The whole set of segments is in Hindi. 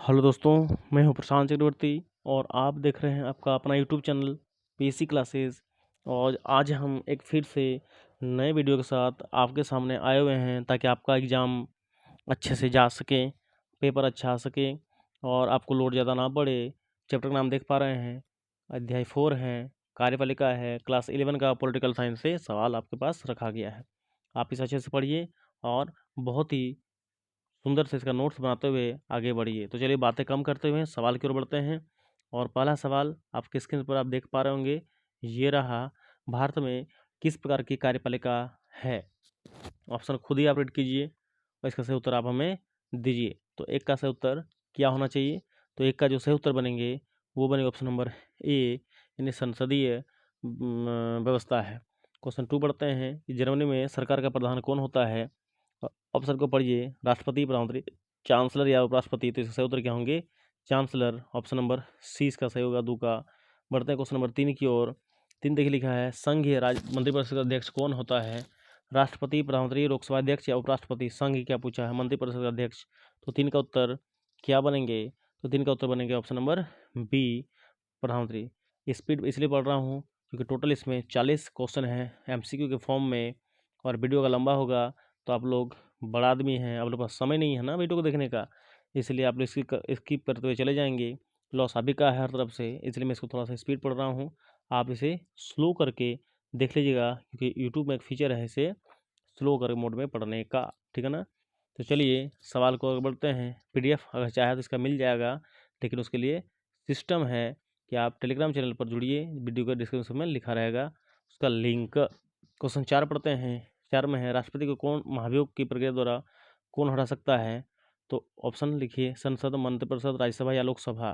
हेलो दोस्तों, मैं हूं प्रशांत चक्रवर्ती और आप देख रहे हैं आपका अपना यूट्यूब चैनल पीसी क्लासेस। और आज हम एक फिर से नए वीडियो के साथ आपके सामने आए हुए हैं ताकि आपका एग्ज़ाम अच्छे से जा सके, पेपर अच्छा आ सके और आपको लोड ज़्यादा ना पड़े। चैप्टर का नाम देख पा रहे हैं, अध्याय 4 है, कार्यपालिका है, क्लास 11 का पॉलिटिकल साइंस से सवाल आपके पास रखा गया है। आप इसे अच्छे से पढ़िए और बहुत ही सुंदर से इसका नोट्स बनाते हुए आगे बढ़िए। तो चलिए बातें कम करते हुए सवाल की ओर बढ़ते हैं। और पहला सवाल आपके स्क्रीन पर आप देख पा रहे होंगे, ये रहा, भारत में किस प्रकार की कार्यपालिका है। ऑप्शन खुद ही आप रीड कीजिए और इसका सही उत्तर आप हमें दीजिए। तो एक का सही उत्तर क्या होना चाहिए? तो एक का जो सही उत्तर बनेंगे वो बनेगा ऑप्शन नंबर ए, यानी संसदीय व्यवस्था है। क्वेश्चन 2 पढ़ते हैं कि जर्मनी में सरकार का प्रधान कौन होता है। ऑप्शन को पढ़िए, राष्ट्रपति, प्रधानमंत्री, चांसलर या उपराष्ट्रपति। तो इसका सही उत्तर क्या होंगे? चांसलर। ऑप्शन नंबर सी इसका सही होगा, दू का। बढ़ते हैं क्वेश्चन नंबर 3 की ओर। 3 देखिए लिखा है, संघीय राज्य मंत्रिपरिषद का अध्यक्ष कौन होता है? राष्ट्रपति, प्रधानमंत्री, लोकसभा अध्यक्ष या उपराष्ट्रपति। संघ क्या पूछा है? मंत्रिपरिषद का अध्यक्ष। तो 3 का उत्तर क्या बनेंगे? तो 3 का उत्तर बनेंगे ऑप्शन नंबर बी, प्रधानमंत्री। स्पीड इसलिए पढ़ रहा हूँ क्योंकि टोटल इसमें 40 क्वेश्चन हैं एमसीक्यू के फॉर्म में और वीडियो का लंबा होगा। तो आप लोग बड़ा आदमी हैं, आप लोग पास समय नहीं है ना वीडियो को देखने का, इसलिए आप स्किप करते हुए चले जाएंगे। लॉस अभी का है हर तरफ से, इसलिए मैं इसको थोड़ा सा स्पीड पढ़ रहा हूँ। आप इसे स्लो करके देख लीजिएगा क्योंकि यूट्यूब में एक फीचर है इसे स्लो कर मोड में पढ़ने का, ठीक है ना। तो चलिए सवाल को आगे बढ़ते हैं। पीडीएफ अगर चाहे तो इसका मिल जाएगा, लेकिन उसके लिए सिस्टम है कि आप टेलीग्राम चैनल पर जुड़िए, वीडियो का डिस्क्रिप्शन में लिखा रहेगा उसका लिंक। क्वेश्चन 4 पढ़ते हैं। 4 में है, राष्ट्रपति को कौन महाभियोग की प्रक्रिया द्वारा कौन हटा सकता है? तो ऑप्शन लिखिए, संसद, मंत्रिपरिषद, राज्यसभा या लोकसभा।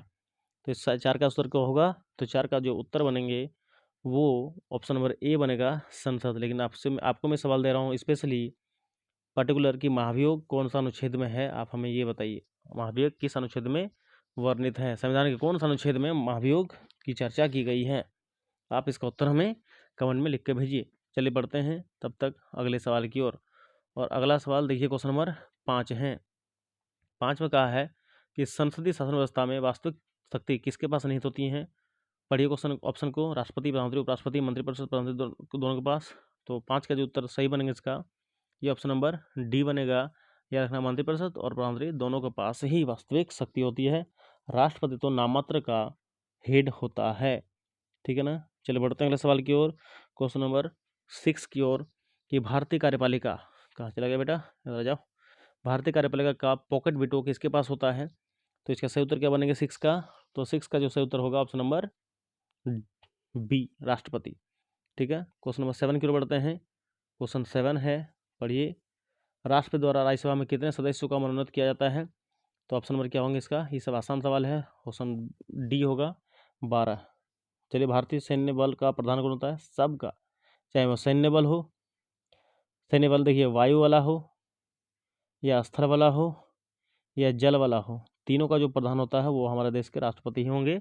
तो इस 4 का उत्तर क्या होगा? तो 4 का जो उत्तर बनेंगे वो ऑप्शन नंबर ए बनेगा, संसद। लेकिन आपको मैं सवाल दे रहा हूँ स्पेशली पर्टिकुलर कि महाभियोग कौन सा अनुच्छेद में है, आप हमें ये बताइए। महाभियोग किस अनुच्छेद में वर्णित है? संविधान के कौन सा अनुच्छेद में महाभियोग की चर्चा की गई है? आप इसका उत्तर हमें कमेंट में लिख के भेजिए। चलिए बढ़ते हैं तब तक अगले सवाल की ओर। और अगला सवाल देखिए, क्वेश्चन नंबर 5 है। 5 में कहा है कि संसदीय शासन व्यवस्था में वास्तविक शक्ति किसके पास निहित होती है? पढ़िए क्वेश्चन ऑप्शन को, राष्ट्रपति, प्रधानमंत्री, उपराष्ट्रपति, मंत्रिपरिषद, प्रधानमंत्री, दोनों के पास। तो 5 का जो उत्तर सही बनेगा इसका, ये ऑप्शन नंबर डी बनेगा। यह रखना, मंत्रिपरिषद और प्रधानमंत्री दोनों के पास ही वास्तविक शक्ति होती है। राष्ट्रपति तो नाममात्र का हेड होता है, ठीक है ना। चलिए बढ़ते हैं अगले सवाल की ओर, क्वेश्चन नंबर 6 की ओर, कि भारतीय कार्यपालिका कहाँ चला गया बेटा, इधर आ जाओ। भारतीय कार्यपालिका का पॉकेट वीटो किसके पास होता है? तो इसका सही उत्तर क्या बनेगा 6 का? तो 6 का जो सही उत्तर होगा ऑप्शन नंबर बी, राष्ट्रपति, ठीक है। क्वेश्चन नंबर 7 की ओर बढ़ते हैं। क्वेश्चन 7 है, पढ़िए, राष्ट्रपति द्वारा राज्यसभा में कितने सदस्यों का मनोनीत किया जाता है? तो ऑप्शन नंबर क्या होंगे इसका? ये सब आसान सवाल है, ऑप्शन डी होगा, 12। चलिए, भारतीय सैन्य बल का प्रधान कौन होता है? सबका, चाहे वो सैन्य बल हो, सैन्य बल देखिए वायु वाला हो या स्थल वाला हो या जल वाला हो, तीनों का जो प्रधान होता है वो हमारे देश के राष्ट्रपति ही होंगे,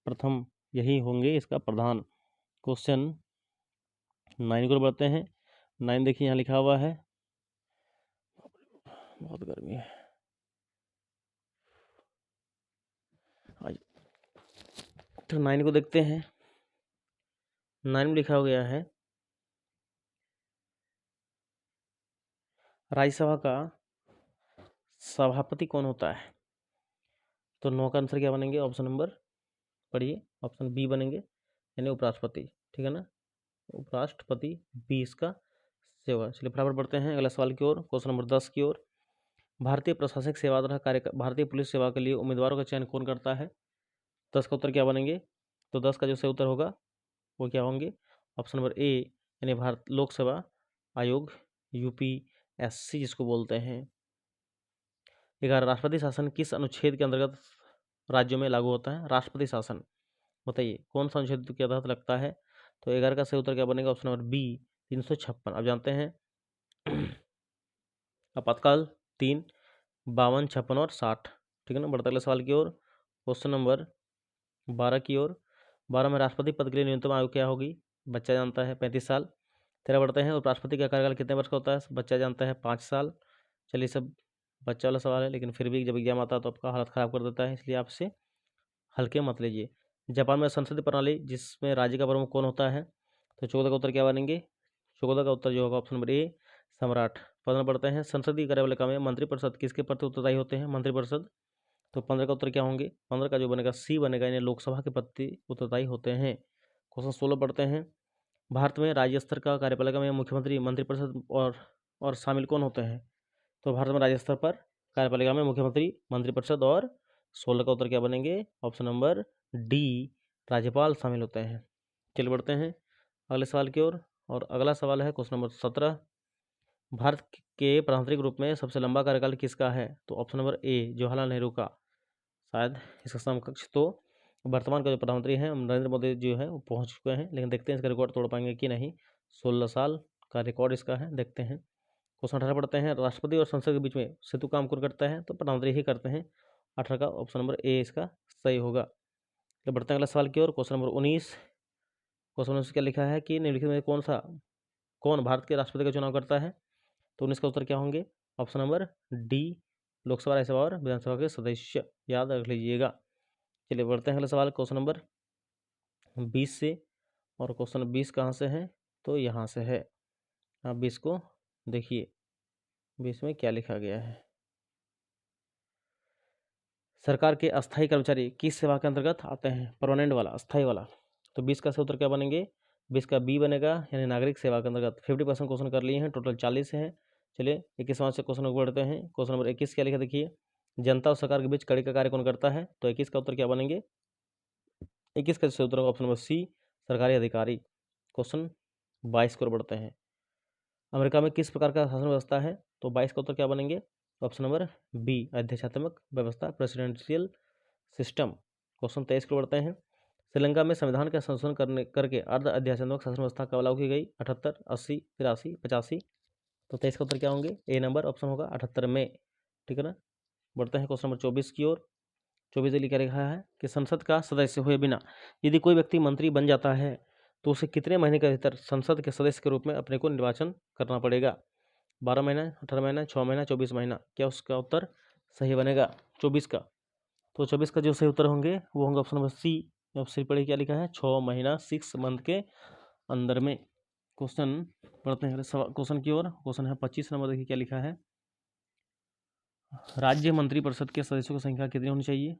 प्रथम यही होंगे इसका प्रधान। क्वेश्चन 9 को बढ़ते हैं। 9 देखिए यहाँ लिखा हुआ है, बहुत गर्मी है आज। तो 9 को देखते हैं। 9 में लिखा गया है, राज्यसभा का सभापति कौन होता है? तो 9 का आंसर क्या बनेंगे? ऑप्शन नंबर पढ़िए, ऑप्शन बी बनेंगे, यानी उपराष्ट्रपति, ठीक है ना। उपराष्ट्रपति 20 का सेवा। चलिए फटाफट बढ़ते हैं अगला सवाल की ओर, क्वेश्चन नंबर 10 की ओर। भारतीय प्रशासनिक सेवा तथा भारतीय पुलिस सेवा के लिए उम्मीदवारों का चयन कौन करता है? 10 का उत्तर क्या बनेंगे? तो 10 का जो सही उत्तर होगा वो क्या होंगे? ऑप्शन नंबर ए, यानी भारत लोक सेवा आयोग, यूपीएससी जिसको बोलते हैं। 11, राष्ट्रपति शासन किस अनुच्छेद के अंतर्गत राज्यों में लागू होता है? राष्ट्रपति शासन बताइए कौन सा अनुच्छेद के तहत लगता है? तो 11 का सही उत्तर क्या बनेगा? Option number B, 356। अब जानते हैं आपातकाल 3, 52, 56 और 60, ठीक है ना। बढ़ते अगले सवाल की ओर, क्वेश्चन नंबर 12 की ओर। 12 में राष्ट्रपति पद के लिए न्यूनतम आयु क्या होगी? बच्चा जानता है 35 साल। 13 बढ़ते हैं, उपराष्ट्रपति का कार्यकाल कितने वर्ष का होता है? बच्चा जानता है 5 साल। चलिए सब बच्चा वाला सवाल है, लेकिन फिर भी जब एग्जाम आता है तो आपका हालत ख़राब कर देता है, इसलिए आपसे हल्के मत लीजिए। जापान में संसदीय प्रणाली जिसमें राज्य का प्रमुख कौन होता है? तो 14 का उत्तर क्या बनेंगे? 14 का उत्तर जो होगा ऑप्शन नंबर ए, सम्राट। 15 पढ़ते हैं, संसदीय कार्यपालिका में मंत्रिपरिषद किसके प्रति उत्तरदायी होते हैं? मंत्रिपरिषद। तो 15 का उत्तर क्या होंगे? 15 का जो बनेगा सी बनेगा, यानी लोकसभा के प्रति उत्तरदायी होते हैं। क्वेश्चन 16 पढ़ते हैं, भारत में राज्य स्तर का कार्यपालिका में मुख्यमंत्री, मंत्रिपरिषद और शामिल कौन होते हैं? तो भारत में राज्य स्तर पर कार्यपालिका में मुख्यमंत्री, मंत्रिपरिषद और 16 का उत्तर क्या बनेंगे? ऑप्शन नंबर डी, राज्यपाल शामिल होते हैं। चलिए बढ़ते हैं अगले सवाल की ओर, और अगला सवाल है क्वेश्चन नंबर 17, भारत के प्रधानमंत्री के रूप में सबसे लंबा कार्यकाल किसका है? तो option number A, Jawaharlal Nehru का, शायद इसका समकक्ष तो वर्तमान का जो प्रधानमंत्री हैं नरेंद्र मोदी जो है वो पहुंच चुके हैं, लेकिन देखते हैं इसका रिकॉर्ड तोड़ पाएंगे कि नहीं। 16 साल का रिकॉर्ड इसका है, देखते हैं। क्वेश्चन 18 पढ़ते हैं, राष्ट्रपति और संसद के बीच में सेतु काम कौन करता है? तो प्रधानमंत्री ही करते हैं। 18 का ऑप्शन नंबर ए इसका सही होगा। तो बढ़ते हैं अगला सवाल की ओर, क्वेश्चन नंबर 19। क्वेश्चन 19 क्या लिखा है कि निम्नलिखित में कौन भारत के राष्ट्रपति का चुनाव करता है? तो 19 का उत्तर क्या होंगे? Option number D, Lok Sabha, Rajya Sabha और विधानसभा के सदस्य, याद रख लीजिएगा। चलिए बढ़ते हैं अगला सवाल क्वेश्चन नंबर 20 से, और क्वेश्चन 20 कहाँ से है? तो यहाँ से है। आप 20 को देखिए, 20 में क्या लिखा गया है। सरकार के अस्थायी कर्मचारी किस सेवा के अंतर्गत आते हैं? परमानेंट वाला, अस्थायी वाला। तो 20 का उत्तर क्या बनेंगे? 20 का बी बनेगा, यानी नागरिक सेवा के अंतर्गत। 50% क्वेश्चन कर लिए हैं, टोटल 40 है। चलिए 21 से क्वेश्चन को बढ़ते हैं। क्वेश्चन नंबर 21 क्या लिखा देखिए, जनता और सरकार के बीच कड़ी का कार्य कौन करता है? तो 21 का उत्तर क्या बनेंगे? 21 का उत्तर होगा ऑप्शन नंबर सी, सरकारी अधिकारी। क्वेश्चन 22 को बढ़ते हैं, अमेरिका में किस प्रकार का शासन व्यवस्था है? तो 22 का उत्तर क्या बनेंगे? ऑप्शन नंबर बी, अध्यक्षात्मक व्यवस्था, प्रेसिडेंशियल सिस्टम। क्वेश्चन 23 को बढ़ते हैं, श्रीलंका में संविधान का संशोधन करके अर्ध अध्यात्मक शासन व्यवस्था कब लागू की गई? 78, 80, 83, 85। तो 23 का उत्तर क्या होंगे? ए नंबर ऑप्शन होगा 78 में, ठीक है ना। बढ़ते हैं क्वेश्चन नंबर 24 की ओर। 24 लिखा लिखा है कि संसद का सदस्य हुए बिना यदि कोई व्यक्ति मंत्री बन जाता है तो उसे कितने महीने के भीतर संसद के सदस्य के रूप में अपने को निर्वाचन करना पड़ेगा? 12 महीना, 18 महीना, 6 महीना, 24 महीना। क्या उसका उत्तर सही बनेगा 24 का? तो 24 का जो सही उत्तर होंगे वो होंगे ऑप्शन नंबर सी। ऑप्शन पढ़िए क्या लिखा है, 6 महीना, 6 मंथ के अंदर में। क्वेश्चन पढ़ते हैं क्वेश्चन की ओर। क्वेश्चन है 25 नंबर, देखिए क्या लिखा है, राज्य मंत्रिपरिषद के सदस्यों की संख्या कितनी होनी चाहिए?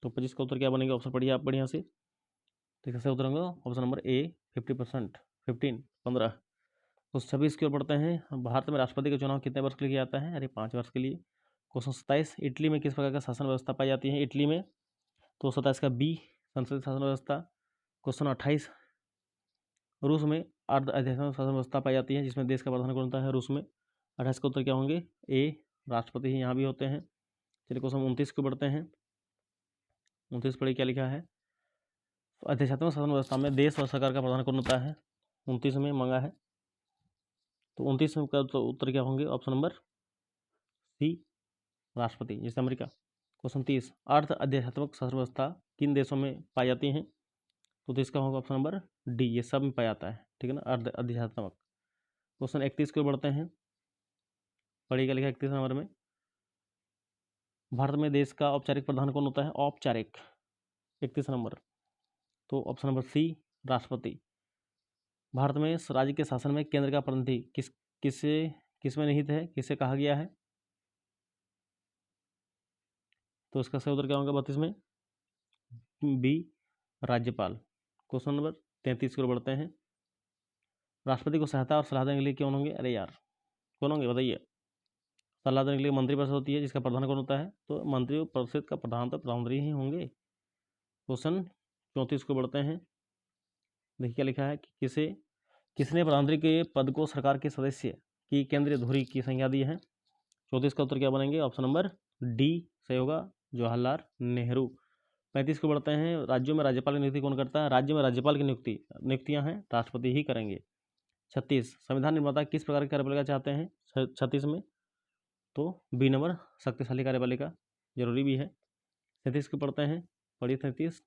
तो 25 का उत्तर क्या बनेगा? ऑप्शन पढ़िए आप बढ़िया से, तो कैसे उत्तर होगा? Option number A, 50%, 15। तो 26 की ओर पढ़ते हैं, भारत में राष्ट्रपति का चुनाव कितने वर्ष के लिए किया जाता है? अरे 5 वर्ष के लिए। क्वेश्चन 27, इटली में किस प्रकार का शासन व्यवस्था पाई जाती है? इटली में, तो 27 का बी, संसदीय शासन व्यवस्था। क्वेश्चन 28, रूस में अर्ध अध्यात्मक शासन व्यवस्था पाई जाती है जिसमें देश का प्रधान कौन होता है? रूस में। 28 का उत्तर क्या होंगे? ए, राष्ट्रपति ही यहाँ भी होते हैं। चलिए क्वेश्चन 29 को बढ़ते हैं। 29 पढ़िए क्या लिखा है, अध्यात्मक शासन व्यवस्था में देश और सरकार का प्रधान कौन होता है? 29 में मांगा है, तो 29 का उत्तर क्या होंगे? ऑप्शन नंबर सी, राष्ट्रपति, जैसे अमेरिका। क्वेश्चन 30, अर्ध अध्यात्मक शासन व्यवस्था किन देशों में पाई जाती हैं? तो इसका होगा ऑप्शन नंबर डी, ये सब में पाया जाता है, ठीक है ना, अर्ध अध्यात्मक। क्वेश्चन 31 को बढ़ते हैं, पढ़िएगा लिखा 31 नंबर में, भारत में देश का औपचारिक प्रधान कौन होता है? औपचारिक, 31 नंबर, तो ऑप्शन नंबर सी, राष्ट्रपति। भारत में राज्य के शासन में केंद्र का प्रतिनिधि किसमें निहित है, किसे कहा गया है? तो इसका सही उत्तर क्या होगा 32 में? बी, राज्यपाल। क्वेश्चन नंबर 33 को बढ़ते हैं, राष्ट्रपति को सहायता और सलाह देने के लिए कौन होंगे? अरे यार, कौन होंगे बताइए? सलाह देने के लिए मंत्रिपरिषद होती है जिसका प्रधान कौन होता है? तो मंत्रिपरिषद का प्रधान तो प्रधानमंत्री ही होंगे। क्वेश्चन 34 को बढ़ते हैं, देखिए क्या लिखा है कि किसने प्रधानमंत्री के पद को सरकार के सदस्य की केंद्रीय धुरी की संज्ञा दी है? 34 का उत्तर क्या बनेंगे? ऑप्शन नंबर डी सही होगा, जवाहरलाल नेहरू। 35 को बढ़ते हैं, राज्यों में राज्यपाल की नियुक्ति कौन करता है? राज्य में राज्यपाल की नियुक्तियां हैं राष्ट्रपति ही करेंगे। 36, संविधान निर्माता किस प्रकार की कार्यपालिका चाहते हैं? 36 में, तो बी नंबर, शक्तिशाली कार्यपालिका, जरूरी भी है। 37 को पढ़ते हैं, पढ़िए 37।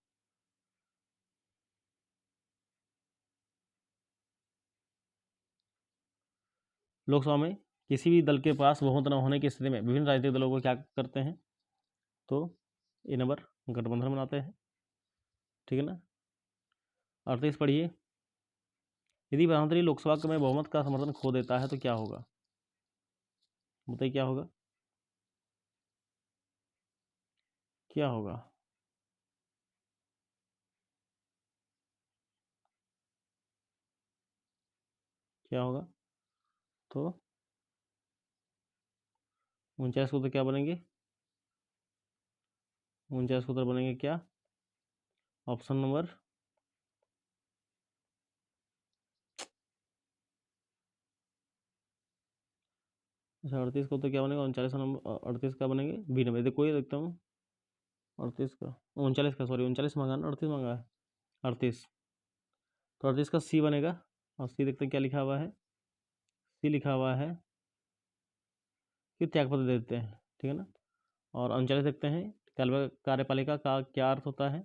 लोकसभा में किसी भी दल के पास बहुमत न होने की स्थिति में विभिन्न राजनीतिक दलों को क्या करते हैं, तो ए नंबर गठबंधन बनाते हैं। ठीक है ना। 38 पढ़िए, यदि प्रधानमंत्री लोकसभा में बहुमत का समर्थन खो देता है तो क्या होगा, बताइए क्या होगा, क्या होगा। क्या होगा, तो 49 को तो क्या बनेंगे, 49 को तो बनेंगे क्या, ऑप्शन नंबर 38 को तो क्या बनेगा, 39 नंबर 38 का बनेंगे बी नंबर। देखो ये देखता हूँ 38 का 39 का, सॉरी 39 मांगा ना, 38 मांगा है, 38, तो 38 का सी बनेगा। और सी देखते हैं क्या लिखा हुआ है, सी लिखा हुआ है कि त्यागपत्र दे देते हैं। ठीक है ना। और 39 देखते हैं कार्यपालिका का क्या अर्थ होता है,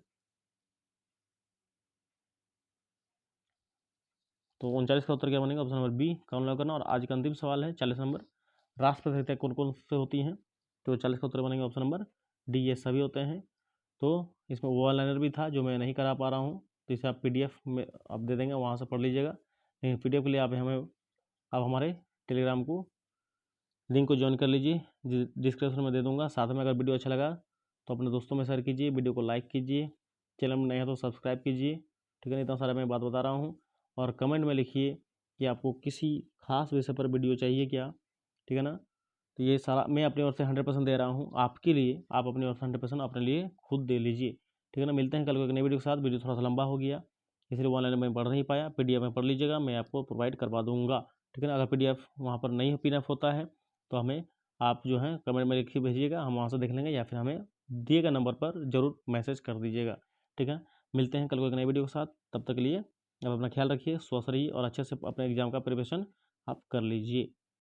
तो 39 का उत्तर क्या बनेगा, option number B count lock करना। और आज का अंतिम सवाल है 40 नंबर, राष्ट्रपति हत्या कौन कौन से होती हैं, तो 40 का उत्तर बनेगा ऑप्शन नंबर डी, ये सभी होते हैं। तो इसमें ओवल लाइनर भी था जो मैं नहीं करा पा रहा हूँ, तो इसे आप PDF में आप दे देंगे, वहाँ से पढ़ लीजिएगा। लेकिन PDF के लिए आप हमारे टेलीग्राम को लिंक को ज्वाइन कर लीजिए, डिस्क्रिप्शन में दे दूंगा। साथ में अगर वीडियो अच्छा लगा तो अपने दोस्तों में शेयर कीजिए, वीडियो को लाइक कीजिए, चैनल में नए हैं तो सब्सक्राइब कीजिए। ठीक है, इतना सारा मैं बात बता रहा हूँ। और कमेंट में लिखिए कि आपको किसी खास विषय पर वीडियो चाहिए क्या। ठीक है ना। तो ये सारा मैं अपनी ओर से 100% दे रहा हूँ आपके लिए, आप अपनी ओर से 100% अपने लिए खुद दे लीजिए। ठीक है ना। मिलते हैं कल को एक नई वीडियो के साथ। वीडियो थोड़ा सा लंबा हो गया इसलिए ऑनलाइन में पढ़ नहीं पाया, PDF में पढ़ लीजिएगा, मैं आपको प्रोवाइड करवा दूंगा। ठीक है ना। अगर PDF वहाँ पर नहीं PDF होता है तो हमें आप जो है कमेंट में लिख के भेजिएगा, हम वहाँ से देख लेंगे, या फिर हमें दिए गए नंबर पर ज़रूर मैसेज कर दीजिएगा। ठीक है। मिलते हैं कल को एक नई वीडियो के साथ, तब तक के लिए आप अपना ख्याल रखिए, स्वस्थ रहिए और अच्छे से अपने एग्जाम का प्रिपरेशन आप कर लीजिए।